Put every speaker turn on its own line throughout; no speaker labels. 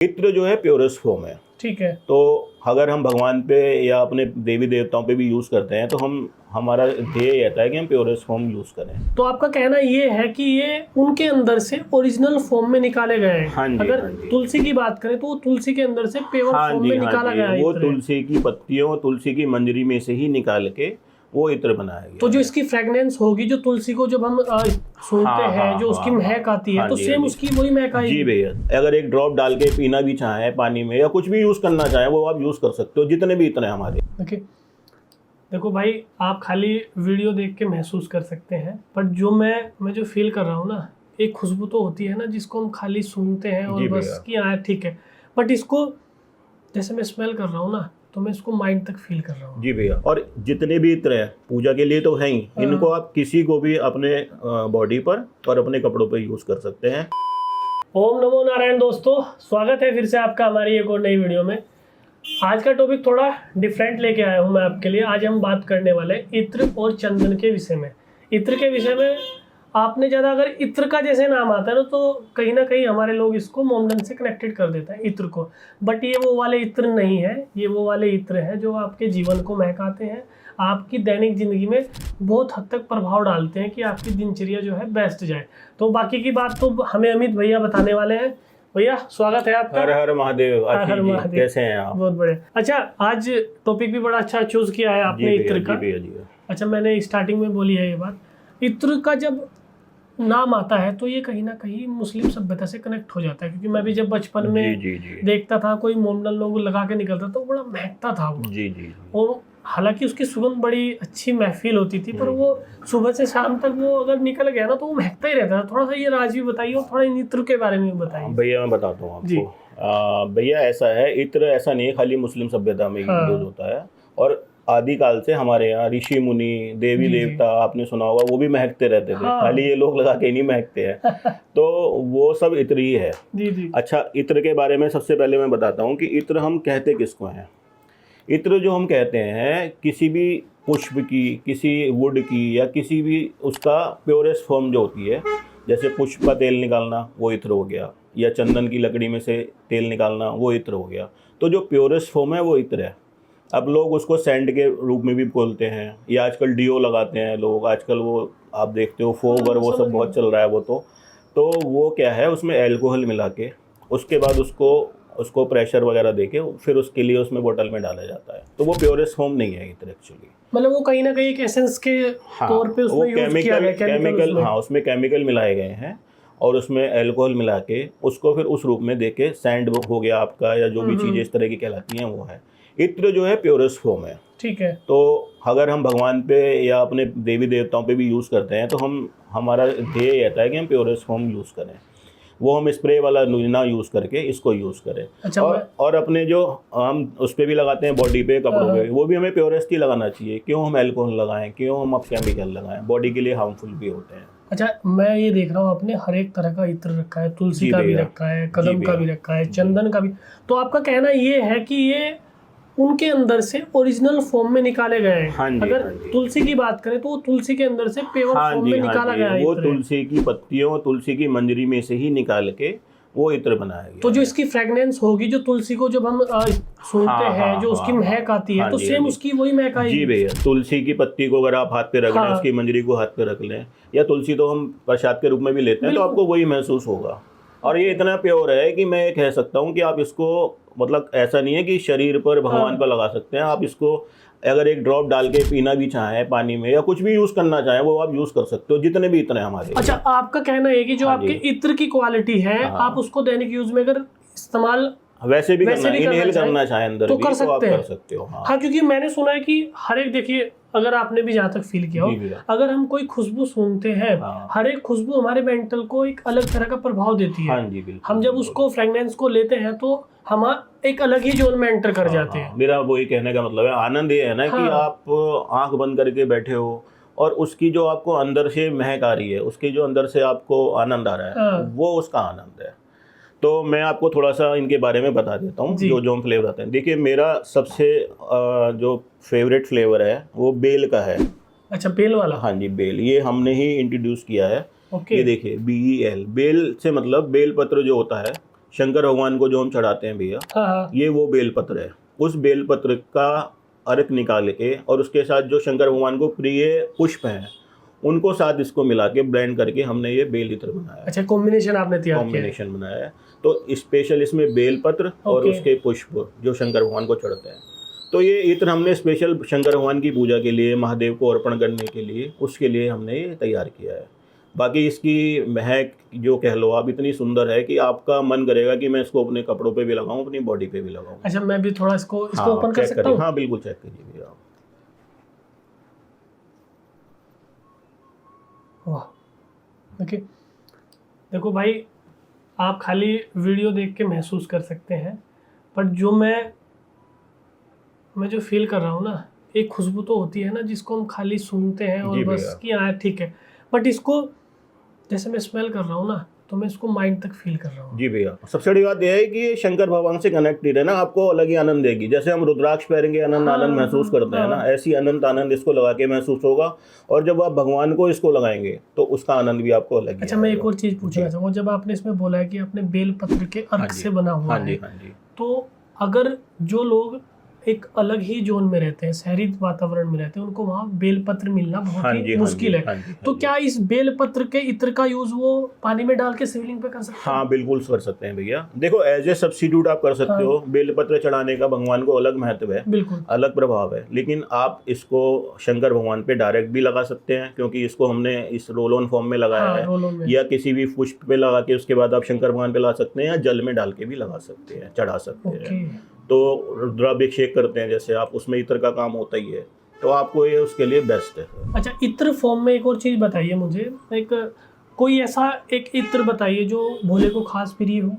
इत्र जो है प्योरेस्ट फॉर्म है।
ठीक है।
तो अगर हम भगवान पे या अपने देवी देवताओं पे भी यूज़ करते हैं तो हमारा ध्येय रहता है कि हम प्योरेस्ट फॉर्म यूज़ करें।
तो आपका कहना ये है कि ये उनके अंदर से ओरिजिनल फॉर्म में निकाले गए हैं।
हाँ जी,
अगर
हाँ जी।
तुलसी की बात करें तो वो तुलसी के अंदर से प्योर फॉर्म में निकाला गया है।
वो तुलसी की पत्तियों, तुलसी की मंजरी में से ही निकाल के वो इत्र बनाया गया।
तो जो इसकी फ्रेगनेंस होगी, जो तुलसी को जब हम सूंघते हैं, जो उसकी महक आती है, तो सेम उसकी वही महक आएगी।
जी भैया, अगर एक ड्रॉप डाल के पीना भी चाहें पानी में या कुछ भी यूज़ करना चाहें वो आप यूज़ कर सकते हो, जितने भी इत्र हैं हमारे।
देखो भाई, आप खाली वीडियो देख के महसूस कर सकते हैं, पर जो मैं जो फील कर रहा हूँ ना, एक खुशबू तो होती है ना जिसको हम खाली सूंघते हैं और बस कि हाँ ठीक है, बट इसको जैसे मैं स्मेल कर रहा हूँ ना, तो मैं इसको माइंड तक फील कर रहा हूँ।
जी भैया, और जितने भी इत्र हैं पूजा के लिए तो है ही, इनको आप किसी को भी अपने बॉडी पर और अपने कपड़ों पर यूज़ कर सकते हैं।
ओम नमो नारायण दोस्तों, स्वागत है फिर से आपका हमारी एक और नई वीडियो में। आज का टॉपिक थोड़ा डिफरेंट लेके आया हूँ मैं आपके लिए। आज हम बात करने वाले हैं इत्र और चंदन के विषय में। इत्र के विषय में आपने ज़्यादा अगर इत्र का जैसे नाम आता है ना, तो कहीं ना कहीं हमारे लोग इसको मोमडन से कनेक्टेड कर देता है इत्र को, बट ये वो वाले इत्र नहीं है। ये वो वाले इत्र हैं जो आपके जीवन को महकाते हैं, आपकी दैनिक ज़िंदगी में बहुत हद तक प्रभाव डालते हैं कि आपकी दिनचर्या जो है बेस्ट जाए। तो बाकी की बात तो हमें अमित भैया बताने वाले हैं। भैया स्वागत है आपका।
हर हर महादेव।
हर हर महादेव।
कैसे हैं आप?
बहुत बढ़िया। अच्छा, आज टॉपिक भी बड़ा अच्छा चूज किया है आपने इत्र का।
जी।
अच्छा, मैंने स्टार्टिंग में बोली है ये बात, इत्र का जब नाम आता है तो ये कहीं ना कहीं मुस्लिम सभ्यता से कनेक्ट हो जाता है, क्योंकि मैं भी जब बचपन में देखता था कोई मोमडन लोग लगा के निकलता तो बड़ा महकता था वो। जी। और हालांकि उसकी सुगंध बड़ी अच्छी महफिल होती थी, पर वो सुबह से शाम तक वो अगर निकल गया ना तो वो महकता ही रहता था। थोड़ा सा ये राज भी बताइए और थोड़ा इत्र के बारे में बताइए।
भैया मैं बताता हूँ आपको। भैया ऐसा है, इत्र ऐसा नहीं है खाली मुस्लिम सभ्यता में यूज होता है, और आदिकाल से हमारे यहाँ ऋषि मुनि, देवी देवता आपने सुना होगा, वो भी महकते रहते थे। खाली ये लोग लगा के नहीं महकते हैं। तो वो सब इत्र ही है। जी। अच्छा, इत्र के बारे में सबसे पहले मैं बताता हूँ कि इत्र हम कहते किसको हैं। इत्र जो हम कहते हैं किसी भी पुष्प की, किसी वुड की, या किसी भी उसका प्योरेस्ट फॉर्म जो होती है, जैसे पुष्प का तेल निकालना वो इत्र हो गया, या चंदन की लकड़ी में से तेल निकालना वो इत्र हो गया। तो जो प्योरेस्ट फॉर्म है वो इत्र है। अब लोग उसको सैंड के रूप में भी बोलते हैं, या आजकल डीओ लगाते हैं लोग, आजकल वो आप देखते हो फोग और वो सब बहुत चल रहा है। वो तो वो क्या है, उसमें एल्कोहल मिला के उसके बाद उसको प्रेशर वगैरह देके फिर उसके लिए उसमें बोतल में डाला जाता है। तो वो प्योरेस्ट फॉर्म नहीं है इत्र एक्चुअली।
मतलब वो कहीं ना कहीं एक एसेंस के तौर पे उसमें यूज किया गया केमिकल।
हाँ, उसमें केमिकल मिलाए गए हैं और उसमें अल्कोहल मिला के उसको फिर उस रूप में देके सैंड हो गया आपका, या जो भी चीज़ें इस तरह की कहलाती हैं वो है। इत्र जो है प्योरेस्ट फॉर्म है। ठीक है। तो अगर हम भगवान पे या अपने देवी देवताओं पे भी यूज़ करते हैं तो हमारा ध्येय रहता है कि हम प्योरेस्ट फॉर्म यूज़ करें। वो हम स्प्रे वाला ना यूज़ करके इसको यूज़ करें। अच्छा, और अपने जो हम उस पर भी लगाते हैं बॉडी पे, कपड़ों पे, वो भी हमें प्योरेस्ट ही लगाना चाहिए। क्यों हम अल्कोहल लगाएं, क्यों हम अब केमिकल लगाएं, बॉडी के लिए हार्मफुल भी होते हैं।
अच्छा, मैं ये देख रहा हूँ आपने हर एक तरह का इत्र रखा है, तुलसी का भी रखा है, कदम का भी रखा है, चंदन का भी। तो आपका कहना ये है कि ये उनके अंदर से ओरिजिनल फॉर्म में निकाले गए हैं। अगर तुलसी की बात करें तो वो तुलसी के अंदर से प्योर फॉर्म में निकाला गया है।
वो तुलसी की पत्तियों, तुलसी की मंजरी में से ही निकाल के वो इत्र बनाया गया।
तो जो इसकी फ्रेगनेंस होगी, जो तुलसी को जब हम सूंघते हैं, जो उसकी महक आती है, तो सेम उसकी वही महक आएगी।
जी भैया, तुलसी की पत्ती को अगर आप हाथ पे रख लें, उसकी मंजरी को हाथ पे रख लें, या तुलसी तो हम प्रसाद के रूप में भी लेते हैं, तो आपको वही महसूस होगा। और ये इतना प्योर है कि मैं कह सकता हूँ कि आप इसको, मतलब ऐसा नहीं है कि शरीर पर, भगवान पर लगा सकते हैं। आप इसको अगर एक ड्रॉप डाल के पीना भी चाहें पानी में, या कुछ भी यूज़ करना चाहें वो आप यूज़ कर सकते हो, जितने भी इत्र हैं हमारे। अच्छा, आपका कहना है कि जो आपके इत्र की क्वालिटी है, आप उसको दैनिक यूज में अगर इस्तेमाल वैसे भी इनहेल करना चाहे अंदर तो कर सकते हो। हाँ, क्योंकि मैंने सुना है कि हर एक, देखिए अगर आपने भी जहाँ तक फील किया हो, अगर हम कोई खुशबू सूंघते हैं, हर एक खुशबू हमारे मेंटल को एक अलग तरह का प्रभाव देती है। हाँ जी, बिल्कुल। हम जब उसको फ्रेगनेंस को लेते हैं तो हम एक अलग ही जोन में एंटर कर जाते हैं। मेरा वही कहने का मतलब है, आनंद ये है ना कि आप आंख बंद करके बैठे हो और उसकी जो आपको अंदर से महक आ रही है, उसके जो अंदर से आपको आनंद आ रहा है, वो उसका आनंद है। तो मैं आपको थोड़ा सा इनके बारे में बता देता हूँ जो हम फ्लेवर आते हैं। देखिए, मेरा सबसे जो फेवरेट फ्लेवर है वो बेल का है। अच्छा, बेल वाला? हाँ जी, बेल। ये हमने ही इंट्रोड्यूस किया है। ये देखिए, BEL, बेल से मतलब बेल पत्र जो होता है, शंकर भगवान को जो हम चढ़ाते हैं भैया,
हाँ,
ये वो बेलपत्र है। उस बेलपत्र का अर्क निकाल के और उसके साथ जो शंकर भगवान को प्रिय पुष्प हैं उनको साथ इसको मिला के ब्लेंड करके हमने ये बेल इत्र बनाया है।
अच्छा, कॉम्बिनेशन आपने तैयार किया है।
कॉम्बिनेशन बनाया है। तो स्पेशल इसमें बेलपत्र और
ओके।
उसके पुष्प जो शंकर भगवान को चढ़ते हैं, तो ये इत्र हमने स्पेशल शंकर भगवान की पूजा के लिए, महादेव को अर्पण करने के लिए, उसके लिए हमने ये तैयार किया है। बाकी इसकी महक जो कह लो आप इतनी सुंदर है कि आपका मन करेगा कि मैं इसको अपने कपड़ों पे भी लगाऊं, अपनी बॉडी पे भी लगाऊं।
अच्छा, मैं भी थोड़ा इसको
हाँ,
ओपन कर
चेक
सकता
करिए।
हूँ?
हाँ बिल्कुल, चेक करिए भैया आप।
वाह, ओके। देखो भाई, आप खाली वीडियो देख के महसूस कर सकते हैं, पर जो मैं जो फील कर रहा हूँ ना, एक खुशबू तो होती है ना जिसको हम खाली सूंघते हैं और
जी
बस
भैया।
कि हाँ ठीक है, बट इसको जैसे मैं स्मेल कर रहा हूँ ना, तो मैं इसको माइंड तक फील कर रहा हूँ।
जी भैया, सबसे बड़ी बात यह है कि ये शंकर भगवान से कनेक्टेड है ना, आपको अलग ही आनंद देगी। जैसे हम रुद्राक्ष पहनेंगे आनंद
हाँ,
आनंद महसूस करते हैं ना, ऐसी अनंत आनंद इसको लगा के महसूस होगा। और जब आप भगवान को इसको लगाएंगे तो उसका आनंद भी आपको अलग ही
अच्छा, मैं एक
आएगा।
और चीज़ पूछना चाहूँगा। जब आपने इसमें बोला है कि आपने बेल पत्र के
हाँ
अर्क
जी,
से बना हुआ
हाँ जी,
है,
हाँ जी।
तो अगर जो लोग एक अलग ही जोन में रहते हैं, शहरी वातावरण में रहते हैं, उनको वहाँ बेलपत्र मिलना बहुत
हाँ
ही
जी, हाँ
मुश्किल
जी,
है।
हाँ जी, हाँ
तो
जी।
क्या इस बेलपत्र के इत्र का यूज वो पानी में डाल के शिवलिंग पे कर सकते हैं?
हाँ बिल्कुल कर सकते हैं भैया। देखो, एज ए सब्स्टिट्यूट आप कर सकते हो। बेलपत्र चढ़ाने का भगवान को अलग महत्व है,
बिल्कुल।
अलग प्रभाव है, लेकिन आप इसको शंकर भगवान पे डायरेक्ट भी लगा सकते हैं, क्योंकि इसको हमने इस रोल ऑन फॉर्म में लगाया
हाँ,
है।
रोल ऑन में।
या किसी भी पुष्प पे लगा के उसके बाद आप शंकर भगवान पे लगा सकते हैं, या जल में डाल के भी लगा सकते हैं, चढ़ा सकते हैं।
ओके।
तो रुद्राभिषेक करते हैं जैसे आप, उसमें इत्र का काम होता ही है, तो आपको ये उसके लिए बेस्ट है।
अच्छा, इत्र फॉर्म में एक और चीज़ बताइए मुझे, एक कोई ऐसा एक इत्र बताइए जो भोले को खास प्रिय हो।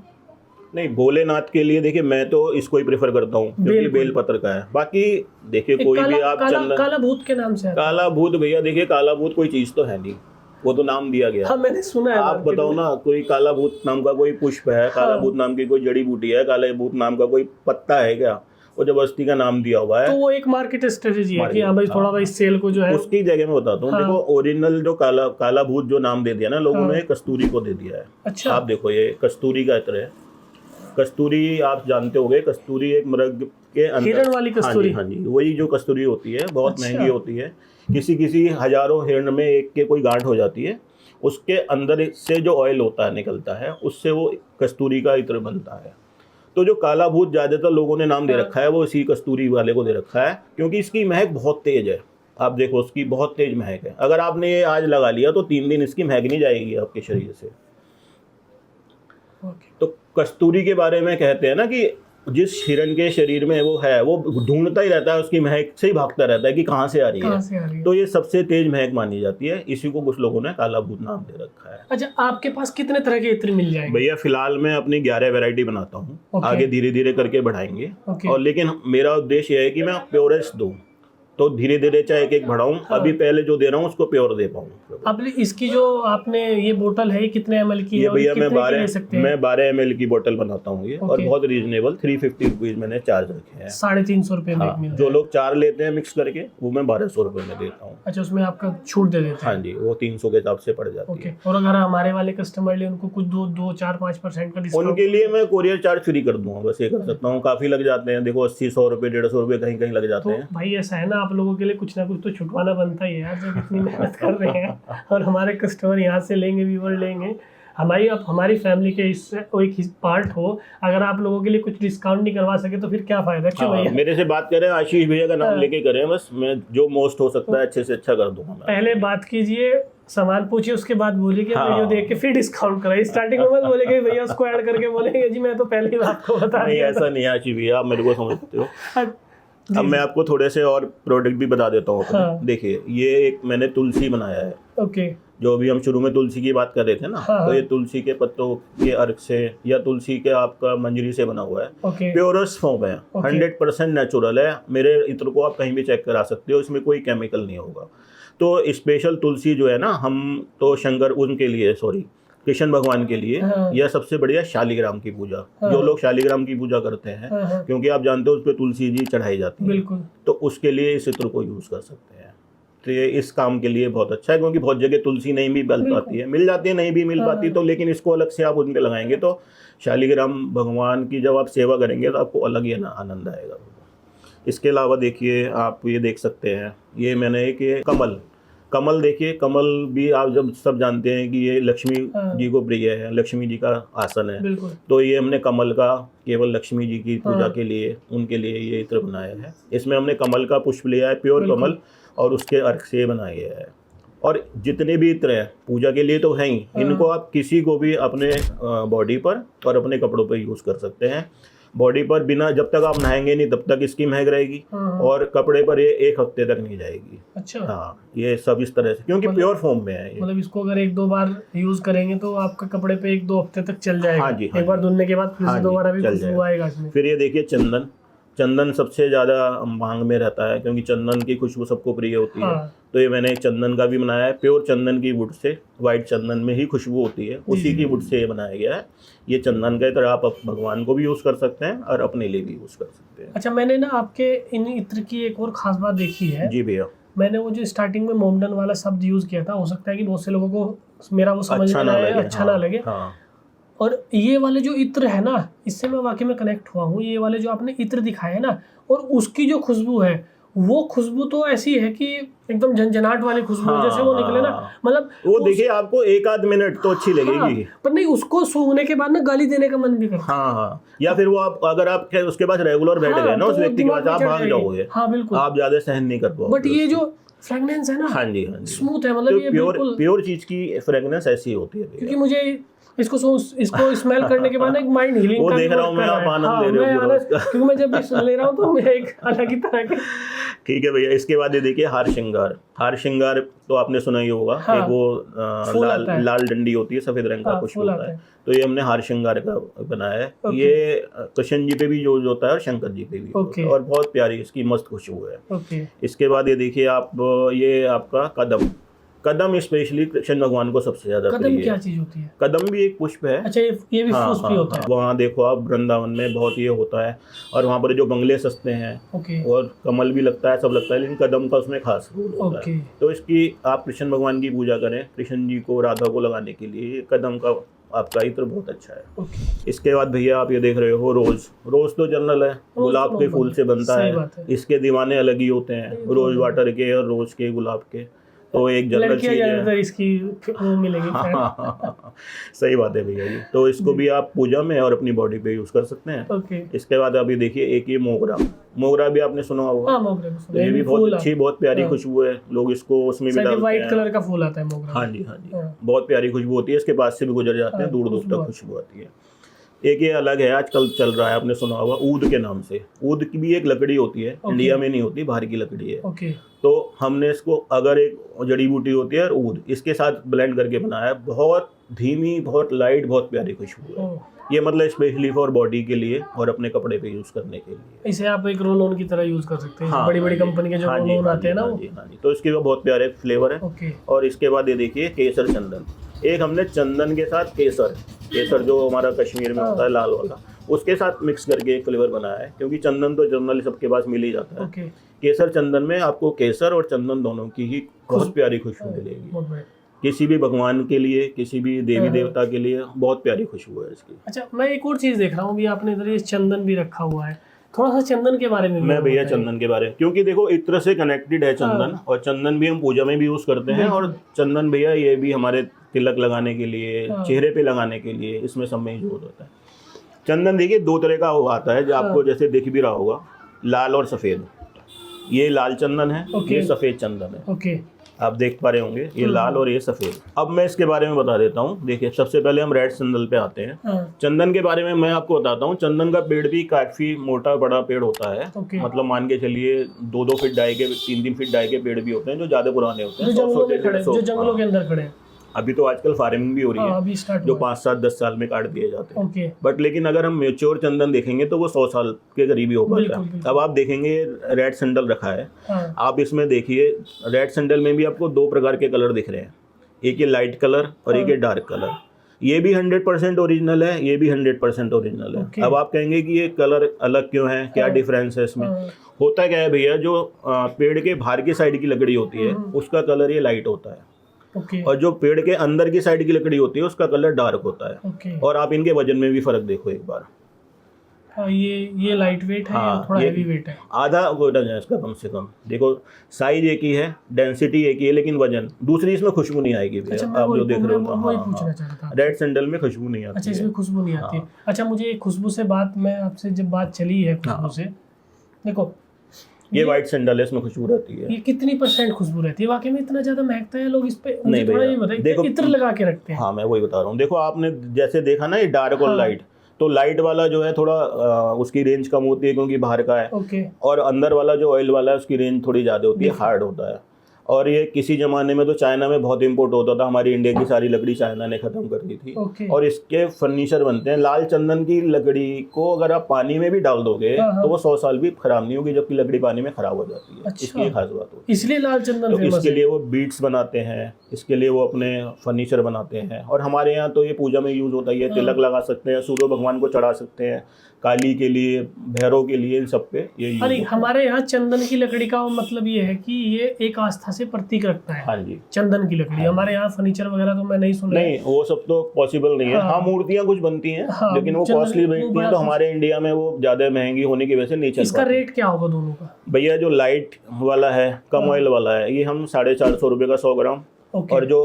नहीं, भोलेनाथ के लिए देखिए मैं तो इसको ही प्रेफर करता हूँ, क्योंकि
बिल्कुल।
बेलपत्र का है। बाकी देखिए
एक
कोई भी आप
काला भूत के नाम से आता है।
काला भूत भैया, देखिए काला भूत कोई चीज तो है नहीं, वो तो नाम दिया गया
हाँ,
है।
मैंने सुना है।
आप
मार्केट
बताओ
में।
ना, कोई काला भूत नाम का कोई पुष्प है, काला भूत नाम की कोई जड़ी बूटी है, काला भूत नाम का कोई पत्ता है क्या? वो जबरदस्ती का नाम दिया हुआ
तो
है।
वो एक मार्केट स्ट्रेटेजी है कि हाँ भाई,
हाँ,
थोड़ा भाई सेल को जो है।
उसकी जगह मैं बताता हूँ।
हाँ।
देखो, ओरिजिनल जो काला भूत जो नाम दे दिया ना लोगों
हाँ।
ने, कस्तूरी को दे दिया है।
अच्छा।
आप देखो, ये कस्तूरी का इत्र है। कस्तूरी आप जानते होंगे, कस्तूरी एक मृग के अंदर,
हिरण वाली कस्तूरी।
हाँ जी, वही जो कस्तूरी होती है, बहुत
अच्छा।
महंगी होती है। किसी हजारों हिरण में एक के कोई गांठ हो जाती है, उसके अंदर से जो ऑयल होता है निकलता है, उससे वो कस्तूरी का इत्र बनता है। तो जो काला भूत ज्यादातर लोगों ने नाम दे रखा है, वो इसी कस्तूरी वाले को दे रखा है, क्योंकि इसकी महक बहुत तेज है। आप देखो, उसकी बहुत तेज महक है। अगर आपने ये आज लगा लिया तो 3 दिन इसकी महक नहीं जाएगी आपके शरीर से।
ओके।
तो कस्तूरी के बारे में कहते हैं ना कि जिस हिरण के शरीर में वो है, वो ढूंढता ही रहता है, उसकी महक से ही भागता रहता है कि कहाँ से आ रही
कहाँ
है।
से आ रही है?
तो ये सबसे तेज महक मानी जाती है, इसी को कुछ लोगों ने काला भूत नाम दे रखा है।
अच्छा, आपके पास कितने तरह के इत्र मिल जाएंगे?
भैया फिलहाल मैं अपनी 11 वैरायटी बनाता हूँ।
ओके।
आगे धीरे धीरे करके बढ़ाएंगे।
ओके।
और लेकिन मेरा उद्देश्य यह है कि मैं प्योरेस्ट दूँ, तो धीरे धीरे चाहे एक बढ़ाऊँ।
हाँ।
अभी पहले जो दे रहा हूँ उसको प्योर दे पाऊँ।
अब इसकी जो आपने ये बोतल है, ये कितने ml की है?
ये
और
भैया
कितने की ले सकते हैं?
मैं 12 ml की बोतल बनाता हूँ ये, और
ओके।
बहुत रीजनेबल 350 रुपीज मैंने चार्ज रखे हैं।
350 रुपये में एक
हाँ,
मिल
जो लोग 4 लेते हैं मिक्स करके, वो मैं 1200 रुपये में देता हूँ।
अच्छा, उसमें आपका छूट दे देते हैं।
हाँ जी, वो 300 के हिसाब से पड़ जाती
ओके।
है।
और अगर हमारे वाले कस्टमर लिए उनको कुछ 2-4-5% का डिस्काउंट?
उनके लिए मैं कोरियर चार्ज फ्री कर दूंगा, बस ये कर सकता हूँ। काफी लग जाते हैं, देखो 80-100 रुपये, 150 रुपये कहीं कहीं लग जाते
तो
हैं।
भाई ऐसा है ना, आप लोगों के लिए कुछ ना कुछ तो छुटवाना बनता ही है यार, जब इतनी मेहनत कर रहे हैं और हमारे कस्टमर यहाँ से लेंगे, व्यूअर लेंगे, हमारी फैमिली के इससे एक पार्ट हो। अगर आप लोगों के लिए कुछ डिस्काउंट नहीं करवा सके तो फिर क्या फायदा? क्यों
हाँ,
भैया?
मेरे से बात करें, आशीष भैया का नाम
हाँ।
लेके करें, बस मैं जो मोस्ट हो सकता है अच्छे से अच्छा कर दूंगा मैं।
पहले बात कीजिए, सामान पूछिए, उसके बाद बोलिए कि
हाँ।
वीडियो देख के फिर डिस्काउंट कराइए। स्टार्टिंग में मत बोलेंगे भैया उसको ऐड करके बोलेंगे जी मैं तो पहले ही आपको बता
नहीं,
दिया
ऐसा नहीं है आशीष भैया, आप मेरे को समझते हो।
था।
अब मैं आपको थोड़े से और प्रोडक्ट भी बता देता हूँ अपने।
हाँ।
देखिए, ये एक मैंने तुलसी बनाया है।
ओके।
जो अभी हम शुरू में तुलसी की बात कर रहे थे ना,
हाँ।
तो ये तुलसी के पत्तों के अर्क से या तुलसी के आपका मंजरी से बना हुआ है।
ओके।
प्योरेस्ट फॉर्म है,
ओके।
100% नेचुरल है। मेरे इत्र को आप कहीं भी चेक करा सकते हो, इसमें कोई केमिकल नहीं होगा। तो स्पेशल तुलसी जो है ना, हम तो शंकर उनके लिए, सॉरी, कृष्ण भगवान के लिए
हाँ।
यह सबसे बढ़िया शालिग्राम की पूजा।
हाँ।
जो लोग शालिग्राम की पूजा करते हैं,
हाँ, हाँ,
क्योंकि आप जानते हो उस पर तुलसी जी चढ़ाई जाती है,
बिल्कुल।
तो उसके लिए इस इत्र को यूज कर सकते हैं। तो ये इस काम के लिए बहुत अच्छा है, क्योंकि बहुत जगह तुलसी नहीं भी मिल पाती है, मिल जाती है, नहीं भी मिल पाती तो, लेकिन इसको अलग से आप उन पे लगाएंगे तो शालिग्राम भगवान की जब आप सेवा करेंगे तो आपको अलग ही आनंद आएगा। इसके अलावा देखिए आप ये देख सकते हैं, ये मैंने एक ये कमल देखिए, कमल भी आप जब सब जानते हैं कि ये लक्ष्मी जी को प्रिय है, लक्ष्मी जी का आसन है, तो ये हमने कमल का केवल लक्ष्मी जी की पूजा के लिए, उनके लिए ये इत्र बनाया है। इसमें हमने कमल का पुष्प लिया है, प्योर कमल, और उसके अर्क से बनाया है। और जितने भी इत्र हैं पूजा के लिए तो हैं ही, इनको आप किसी को भी अपने बॉडी पर और अपने कपड़ों पर यूज़ कर सकते हैं। बॉडी पर बिना, जब तक आप नहाएंगे नहीं तब तक इसकी महक रहेगी, और कपड़े पर ये 1 हफ्ते तक नहीं जाएगी।
अच्छा।
हाँ, ये सब इस तरह से, क्योंकि प्योर फॉर्म में है ये।
मतलब इसको अगर 1-2 बार यूज करेंगे तो आपका कपड़े पे 1-2 हफ्ते तक चल जाएगा।
हाँ जी,
एक बार धुलने के बाद फिर से दोबारा भी
चल
खुशबू आएगा इसमें।
फिर ये देखिए चंदन सबसे ज़्यादा मांग में रहता है, क्योंकि चंदन की खुशबू सबको प्रिय होती है। तो ये मैंने एक चंदन का भी बनाया है, प्योर चंदन की वुड से, वाइट चंदन में ही खुशबू होती है, उसी की वुड से ये बनाया गया है। ये चंदन का इत्र आप भगवान को भी यूज़ कर सकते हैं और अपने लिए भी यूज़ कर सकते हैं।
अच्छा, मैंने ना आपके इन इत्र की एक और खास बात देखी है।
जी भैया।
मैंने वो जो स्टार्टिंग में मोमडन वाला शब्द यूज किया था, हो सकता है कि बहुत से लोगों को मेरा वो समझ में अच्छा ना लगे। और ये वाले जो इत्र है ना, इससे मैं वाकई में कनेक्ट हुआ हूँ। ये वाले जो आपने इत्र दिखाए है ना, और उसकी जो खुशबू है, वो खुशबू तो ऐसी है कि एकदम झंझनाहट वाली खुशबू, जैसे वो निकले ना, मतलब
वो देखिए आपको 1-8 मिनट तो अच्छी लगेगी,
पर नहीं, उसको सूंघने के बाद ना गाली देने का मन भी करता है।
हाँ, या फिर वो आप अगर आप उसके पास रेगुलर बैठ गए ना, उस व्यक्ति के पास, आप भाग जाओगे।
हाँ बिल्कुल,
आप ज्यादा सहन नहीं कर पाओगे।
बट ये जो फ्रेगनेंस है ना,
हाँ जी,
स्मूथ है, मतलब ये
प्योर चीज की फ्रेगनेंस ऐसी होती है।
क्योंकि मुझे इसको स्मेल करने के बाद ना एक माइंड हीलिंग
वो देख रहा हूँ मैं, आप आनंद ले रहे हो,
क्योंकि मैं जब भी सुन ले रहा हूँ तो मैं एक अलग ही तरह के।
ठीक है भैया। इसके बाद ये देखिए हार श्रृंगार तो आपने सुना ही होगा। एक वो लाल डंडी होती है, सफेद रंग का पुष्प होता है, तो ये हमने हार श्रृंगार का बनाया है। ये कृष्ण जी पे भी यूज होता है और शंकर जी पे भी होता है, और बहुत प्यारी इसकी मस्त खुशबू है। इसके बाद ये देखिए आप, ये आपका कदम स्पेशली कृष्ण भगवान को सबसे ज्यादा
कदम क्या चीज होती है?
कदम भी एक पुष्प है।
अच्छा, ये भी पुष्प ही होता है।
वहाँ देखो आप, वृंदावन में बहुत ये होता है, और वहाँ पर जो बंगले सस्ते हैं, और कमल भी लगता है, सब लगता है, लेकिन कदम का उसमें खास रोल होता है। तो इसकी आप कृष्ण भगवान की पूजा करें, कृष्ण जी को, राधा को लगाने के लिए कदम का आपका इत्र बहुत अच्छा है। इसके बाद भैया आप ये देख रहे हो रोज तो जनरल है, गुलाब के फूल से बनता है। इसके दीवाने अलग ही होते हैं, रोज वाटर के और रोज के, गुलाब के, तो एक जनरल चीज है
इसकी मिलेगी।
सही बात है भैया जी। तो इसको भी आप पूजा में और अपनी बॉडी पे यूज कर सकते हैं। इसके बाद अभी देखिए एक ये मोगरा भी आपने सुना होगा। तो ये भी बहुत अच्छी, बहुत प्यारी खुशबू है। लोग इसको उसमें भी डालते हैं,
व्हाइट कलर का फूल आता है मोगरा।
हाँ जी, बहुत प्यारी खुशबू होती है। इसके पास से भी गुजर जाते हैं, दूर दूर तक खुशबू आती है। एक ये अलग है, आजकल चल रहा है, आपने सुना होगा ऊद के नाम से। ऊद की भी एक लकड़ी होती है, इंडिया में नहीं होती, बाहर की लकड़ी है। तो हमने इसको, अगर एक जड़ी बूटी होती है और ऊद, इसके साथ ब्लेंड करके बनाया है। बहुत धीमी, बहुत लाइट, बहुत प्यारी खुशबू है। ये मतलब स्पेशली फॉर बॉडी के लिए और अपने कपड़े पे यूज करने के लिए।
इसे आप एक रोल ऑन की तरह यूज कर सकते हैं। बड़ी बड़ी कंपनी के जो रोल ऑन आते हैं ना,
तो इसके बहुत प्यारे फ्लेवर है। और इसके बाद ये देखिए केसर चंदन। एक हमने चंदन के साथ केसर जो हमारा कश्मीर में होता है, लाल वाला, उसके साथ मिक्स करके एक फ्लेवर बनाया है। क्योंकि चंदन तो जनरली सबके पास मिल ही जाता है। केसर चंदन में आपको केसर और चंदन दोनों की ही बहुत प्यारी खुशबू मिलेगी। किसी भी भगवान के लिए, किसी भी देवी देवता के लिए बहुत प्यारी खुशबू है इसकी।
अच्छा, मैं एक और चीज देख रहा हूँ, अभी आपने इधर ये चंदन भी रखा हुआ है, थोड़ा सा चंदन के बारे में।
मैं भैया चंदन के बारे में, क्योंकि देखो इत्र से कनेक्टेड है चंदन, और चंदन भी हम पूजा में भी यूज करते हैं। और चंदन भैया ये भी हमारे तिलक लगाने के लिए, चेहरे पे लगाने के लिए, इसमें सब में यूज होता है। चंदन देखिए 2 तरह का आता है, जो आपको जैसे दिख भी रहा होगा, लाल और सफेद। ये लाल चंदन है, ये सफेद चंदन है। आप देख पा रहे होंगे, ये लाल और ये सफेद। अब मैं इसके बारे में बता देता हूँ। देखिए सबसे पहले हम रेड सैंडल पे आते हैं। चंदन के बारे में मैं आपको बताता हूँ। चंदन का पेड़ भी काफी मोटा बड़ा पेड़ होता है। मतलब मान के चलिए 2-2 फीट डाई के, 3-3 फीट डाई के पेड़ भी होते हैं, जो ज्यादा पुराने होते हैं,
जो जंगलों के अंदर खड़े हैं।
अभी तो आजकल फार्मिंग भी हो रही है, जो 5-7-10 साल में काट दिए जाते हैं। बट लेकिन अगर हम मेच्योर चंदन देखेंगे तो वो 100 साल के करीब ही हो पाता है। अब आप देखेंगे रेड सैंडल रखा है, आप इसमें देखिए रेड सैंडल में भी आपको 2 प्रकार के कलर दिख रहे हैं। एक ये लाइट कलर और एक ये डार्क कलर। ये भी 100% ओरिजिनल है, ये भी 100% ओरिजिनल है।
Okay.
अब आप कहेंगे कि ये कलर अलग क्यों है, क्या डिफरेंस है इसमें? होता क्या है भैया, जो पेड़ के बाहर की साइड की लकड़ी होती है उसका कलर ये लाइट होता है,
ओके
और जो पेड़ के अंदर की साइड की लकड़ी होती है उसका कलर डार्क होता है।
ओके।
और आप इनके वजन में भी फर्क देखो एक बार।
ये लाइट वेट है या थोड़ा हेवी वेट है?
आधा वजन है इसका कम से कम। देखो साइज एक ही है, डेंसिटी एक ही है, लेकिन वजन दूसरी, इसमें खुशबू नहीं आएगी भैया।
अच्छा,
आप जो देख रहे हो,
वही पूछना चाह रहा था।
रेड सैंडल में खुशबू नहीं आती।
अच्छा, इसमें खुशबू नहीं आती है। अच्छा, मुझे एक खुशबू से बात, मैं आपसे जब बात चली है खुशबू से, देखो
ये व्हाइट सैंडल है, इसमें खुशबू रहती है।
ये कितनी % खुशबू रहती है? वाकई में इतना ज्यादा महकता है? लोग इस पे
नहीं
थोड़ा
भैया,
ये बताइए,
देखो
इत्र लगा के रखते हैं।
हाँ, मैं वही बता रहा हूँ। देखो आपने जैसे देखा ना ये डार्क और लाइट, तो लाइट वाला जो है थोड़ा उसकी रेंज कम होती है क्योंकि बाहर का है।
ओके।
और अंदर वाला जो ऑयल वाला है उसकी रेंज थोड़ी ज़्यादा होती है, हार्ड होता है। और ये किसी ज़माने में तो चाइना में बहुत इंपोर्ट होता था, हमारी इंडिया की सारी लकड़ी चाइना ने ख़त्म कर दी थी।
ओके।
और इसके फर्नीचर बनते हैं। लाल चंदन की लकड़ी को अगर आप पानी में भी डाल दोगे तो वो 100 साल भी खराब नहीं होगी, जबकि लकड़ी पानी में खराब हो जाती है।
अच्छा।
इसकी खास बात होती है।
इसलिए लाल चंदन
तो
फेमस
इसके
है।
लिए वो बीट्स बनाते हैं, इसके लिए वो अपने फर्नीचर बनाते हैं। और हमारे यहाँ तो ये पूजा में यूज़ होता है, ये तिलक लगा सकते हैं, सूर्य भगवान को चढ़ा सकते हैं, काली के लिए, भैरव के लिए, इन सब पे ये यूज
अरे
होता है।
हमारे यहाँ चंदन की लकड़ी का मतलब ये है कि ये एक आस्था से प्रतीक रखता है।
हाँ जी,
चंदन की लकड़ी। हमारे यहाँ फर्नीचर वगैरह तो मैं नहीं सुना है।
नहीं वो सब तो पॉसिबल नहीं है। हाँ, मूर्तियाँ कुछ बनती हैं, लेकिन वो कॉस्टली बनती हैं, तो हमारे इंडिया में वो ज़्यादा महंगी होने की वजह से नहीं चल
इसका
पाती।
रेट क्या होगा दोनों का?
भैया जो लाइट वाला है, कम ऑयल वाला है, ये हम 450 रुपये का 100 ग्राम।
ओके।
और जो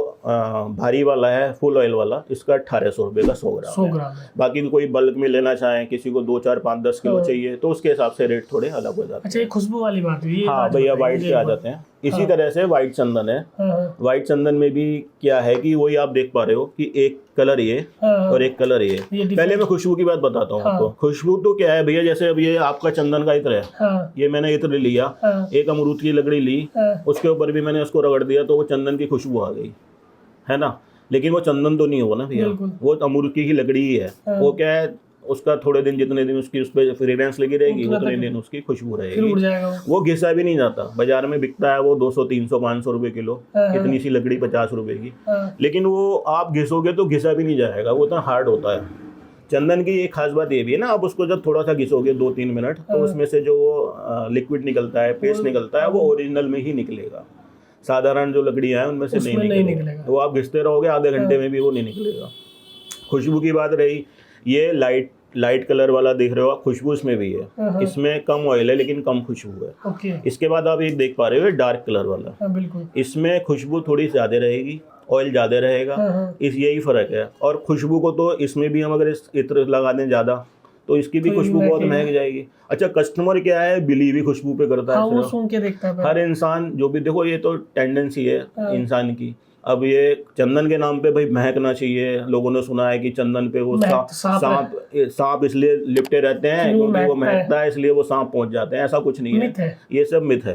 भारी वाला है, फुल ऑयल वाला, इसका 1800 रुपये का 100 ग्राम
100
है।
ग्राम है।
बाकी कोई बल्क में लेना चाहें, किसी को 2, 4, 5, 10 किलो चाहिए, तो उसके हिसाब से रेट थोड़े अलग हो जाते हैं।
अच्छा, ये खुशबू वाली बात हुई। ये
हाँ
आज
भैया,
बताइए
व्हाइट
मुझे
पे आ
एक बार।
जाते हैं। इसी तरह से व्हाइट चंदन है।
हाँ,
व्हाइट चंदन में भी क्या है कि वही आप देख पा रहे हो कि एक कलर ये
हाँ,
और एक कलर ये।
different-
पहले मैं खुशबू की बात बताता हूँ आपको। खुशबू तो क्या है भैया, जैसे अब ये आपका चंदन का इत्र है,
हाँ,
ये मैंने इत्र लिया,
हाँ,
एक अमरूद की लकड़ी ली,
हाँ,
उसके ऊपर भी मैंने उसको रगड़ दिया, तो वो चंदन की खुशबू आ गई, है ना। लेकिन वो चंदन तो नहीं होगा ना भैया,
बिल्कुल।
वो अमरूद की ही लकड़ी ही है। वो क्या है, उसका थोड़े दिन, जितने दिन उसकी उस पर फ्रेग्रेंस लगी रहेगी, उतने दिन उसकी खुशबू
फिर
रहेगी।
उड़ जाएगा वो।
वो घिसा भी नहीं जाता। बाजार में बिकता है वो 200, 300, 500 रुपए किलो, इतनी सी लकड़ी 50 रुपए की।
हाँ,
लेकिन वो आप घिसोगे तो घिसा भी नहीं जाएगा, वो इतना हार्ड होता है। चंदन की एक खास बात ये भी है ना, आप उसको जब थोड़ा सा घिसोगे 2-3 मिनट, तो उसमें से जो लिक्विड निकलता है, पेस्ट निकलता है, वो ओरिजिनल में ही निकलेगा। साधारण जो लकड़ियाँ हैं उनमें से नहीं निकलेगा। वो आप घिसते रहोगे आधे घंटे में भी वो नहीं निकलेगा। खुशबू की बात रही, ये लाइट कलर वाला देख रहे हो आप, खुशबू इसमें भी है। इसमें कम ऑयल है लेकिन कम खुशबू है।
ओके।
इसके बाद आप एक देख पा रहे हो डार्क कलर वाला,
हाँ, बिल्कुल।
इसमें खुशबू थोड़ी ज़्यादा रहेगी, ऑयल ज़्यादा रहेगा। यही फ़र्क है। और खुशबू को तो इसमें भी हम अगर इस इत्र लगा दें ज़्यादा, तो इसकी भी खुशबू बहुत महक जाएगी। अच्छा, कस्टमर क्या है, बिलीव भी खुशबू पे करता
हाँ,
है।
वो सुन के देखता है।
हर इंसान जो भी, देखो ये तो टेंडेंसी है इंसान की। अब ये चंदन के नाम पे भाई महकना चाहिए। लोगों ने सुना है कि चंदन पे वो सांप इसलिए लिपटे रहते हैं क्योंकि वो महकता है, इसलिए वो सांप पहुंच जाते हैं। ऐसा कुछ नहीं है, ये सब मिथ है।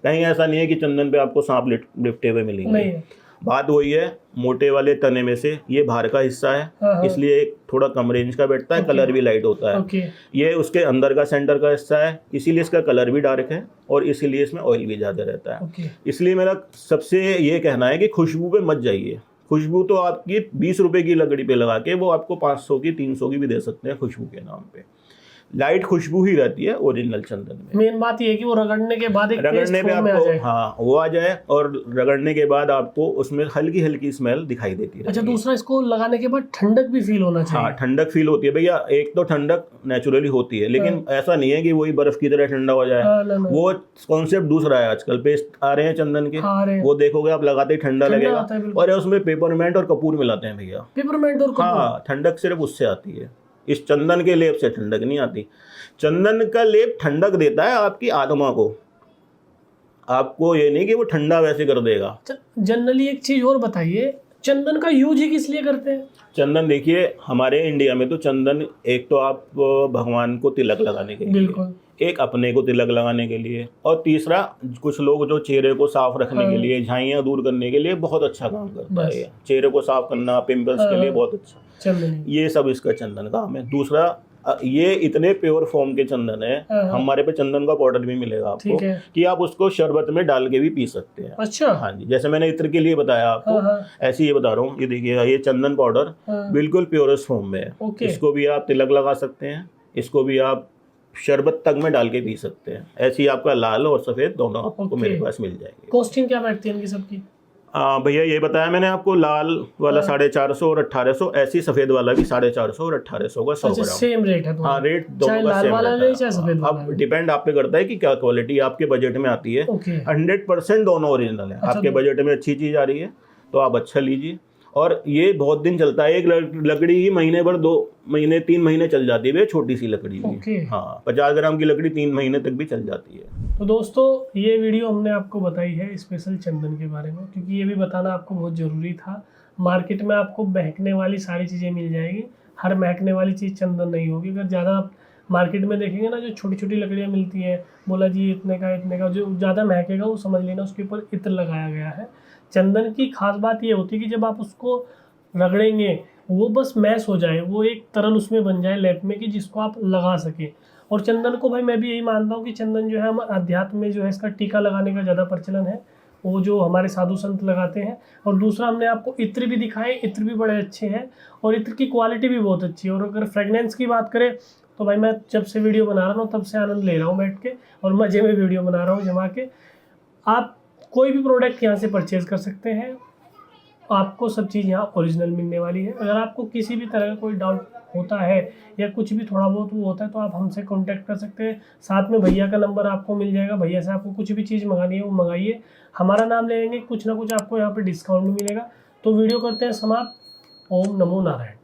कहीं ऐसा नहीं है कि चंदन पे आपको सांप लिपटे हुए मिलेंगे। बात वही है, मोटे वाले तने में से ये बाहर का हिस्सा है, इसलिए थोड़ा कम रेंज का बैठता है, कलर भी लाइट होता है। ये उसके अंदर का सेंटर का हिस्सा है, इसीलिए इसका कलर भी डार्क है और इसीलिए इसमें ऑयल भी ज़्यादा रहता है। इसलिए मेरा सबसे ये कहना है कि खुशबू पे मत जाइए। खुशबू तो आपकी 20 रुपए की लकड़ी पे लगा के वो आपको 500 की, 300 की भी दे सकते हैं खुशबू के नाम पे। लाइट खुशबू ही रहती है ओरिजिनल चंदन में।
मेन बात ये है कि वो रगड़ने के बाद एक
रगड़ने पे आपको, हाँ, वो आ जाए, और रगड़ने के बाद आपको उसमें हल्की हल्की स्मेल दिखाई देती है।
अच्छा, दूसरा, इसको लगाने के बाद ठंडक भी फील होना चाहिए।
हाँ, ठंडक फील होती है भैया। एक तो ठंडक नेचुरली होती है, लेकिन ऐसा नहीं है कि वही बर्फ की तरह ठंडा हो जाए। वो कॉन्सेप्ट दूसरा है। आजकल पेस्ट आ रहे हैं चंदन के, वो देखोगे आप लगाते ही ठंडा लगेगा, और उसमें पेपरमेंट और कपूर मिलाते हैं भैया।
पेपरमेंट और कपूर?
हाँ, ठंडक सिर्फ उससे आती है, इस चंदन के लेप से ठंडक नहीं आती। चंदन का लेप ठंडक देता है आपकी आत्मा को, आपको ये नहीं कि वो ठंडा वैसे कर देगा।
जनरली एक चीज और बताइए, चंदन का यूज ही किस लिए करते हैं? चंदन
देखिए, हमारे इंडिया में तो चंदन, एक तो आप भगवान को तिलक लगाने के लिए,
बिल्कुल,
एक अपने को तिलक लगाने के लिए, और तीसरा कुछ लोग जो चेहरे को साफ रखने के लिए, झाइयाँ दूर करने के लिए बहुत अच्छा काम करता है। चेहरे को साफ करना, पिंपल्स के लिए बहुत अच्छा, ये सब इसका चंदन काम है। दूसरा, ये इतने प्योर फॉर्म के चंदन है,
हाँ।
हमारे पे चंदन का पाउडर भी मिलेगा आपको,
ठीक है।
कि आप उसको शरबत में डाल के भी पी सकते हैं।
अच्छा।
हाँ जी, जैसे मैंने इत्र के लिए बताया आपको,
हाँ।
ऐसे ये बता रहा हूँ। ये देखिए, ये चंदन पाउडर
हाँ।
बिल्कुल प्योरेस्ट फॉर्म में है।
ओके।
इसको भी आप तिलक लगा सकते हैं, इसको भी आप शरबत तक में डाल के पी सकते हैं। ऐसे ही आपका लाल और सफेद दोनों आपको
ओके।
मेरे पास मिल जाएंगे।
कॉस्टिंग क्या बैठती है इनकी सबकी?
भैया ये बताया मैंने आपको, लाल वाला 450 और 1800, ऐसी सफेद वाला भी 450 और 1800 का 100
अच्छा,
ग्राम।
सेम रेट है
हाँ,
तुम्हारा?
रेट
चाहे
दोनों का
लाल
सेम
वाला
रहता
ले
है।
चाहे सफेद वाला
अब
ले।
डिपेंड आप पे करता है कि क्या क्वालिटी आपके बजट में आती है।
ओके।
100% दोनों ओरिजिनल है।
अच्छा,
आपके बजट में अच्छी चीज आ रही है तो आप अच्छा लीजिए। और ये बहुत दिन चलता है। एक लकड़ी ही महीने भर, 2 महीने 3 महीने चल जाती है, छोटी सी लकड़ी
ओके।
भी। हाँ, 50 ग्राम की लकड़ी 3 महीने तक भी चल जाती है।
तो दोस्तों, ये वीडियो हमने आपको बताई है स्पेशल चंदन के बारे में, क्योंकि ये भी बताना आपको बहुत ज़रूरी था। मार्केट में आपको महकने वाली सारी चीज़ें मिल जाएगी, हर महकने वाली चीज़ चंदन नहीं होगी। अगर ज़्यादा आप मार्केट में देखेंगे ना, जो छोटी छोटी लकड़ियाँ मिलती हैं, बोला जी इतने का, जो ज़्यादा महकेगा वो समझ लेना उसके ऊपर इत्र लगाया गया है। चंदन की खास बात ये होती है कि जब आप उसको रगड़ेंगे वो बस मैश हो जाए, वो एक तरल उसमें बन जाए लैप में, कि जिसको आप लगा सकें। और चंदन को भाई मैं भी यही मानता हूँ कि चंदन जो है हम अध्यात्म में जो है इसका टीका लगाने का ज़्यादा प्रचलन है, वो जो हमारे साधु संत लगाते हैं। और दूसरा हमने आपको इत्र भी दिखाए, इत्र भी बड़े अच्छे हैं और इत्र की क्वालिटी भी बहुत अच्छी है। और अगर फ्रेगनेंस की बात करें तो भाई मैं जब से वीडियो बना रहा हूँ तब से आनंद ले रहा हूँ बैठ के, और मज़े में वीडियो बना रहा हूँ जमा के। आप कोई भी प्रोडक्ट यहाँ से परचेज कर सकते हैं, आपको सब चीज़ यहाँ ओरिजिनल मिलने वाली है। अगर आपको किसी भी तरह का कोई डाउट होता है या कुछ भी थोड़ा बहुत वो होता है तो आप हमसे कांटेक्ट कर सकते हैं। साथ में भैया का नंबर आपको मिल जाएगा, भैया से आपको कुछ भी चीज़ मंगानी है वो मंगाइए, हमारा नाम ले लेंगे, कुछ ना कुछ आपको यहाँ पे डिस्काउंट भी मिलेगा। तो वीडियो करते हैं समाप्त। ओम नमो नारायण।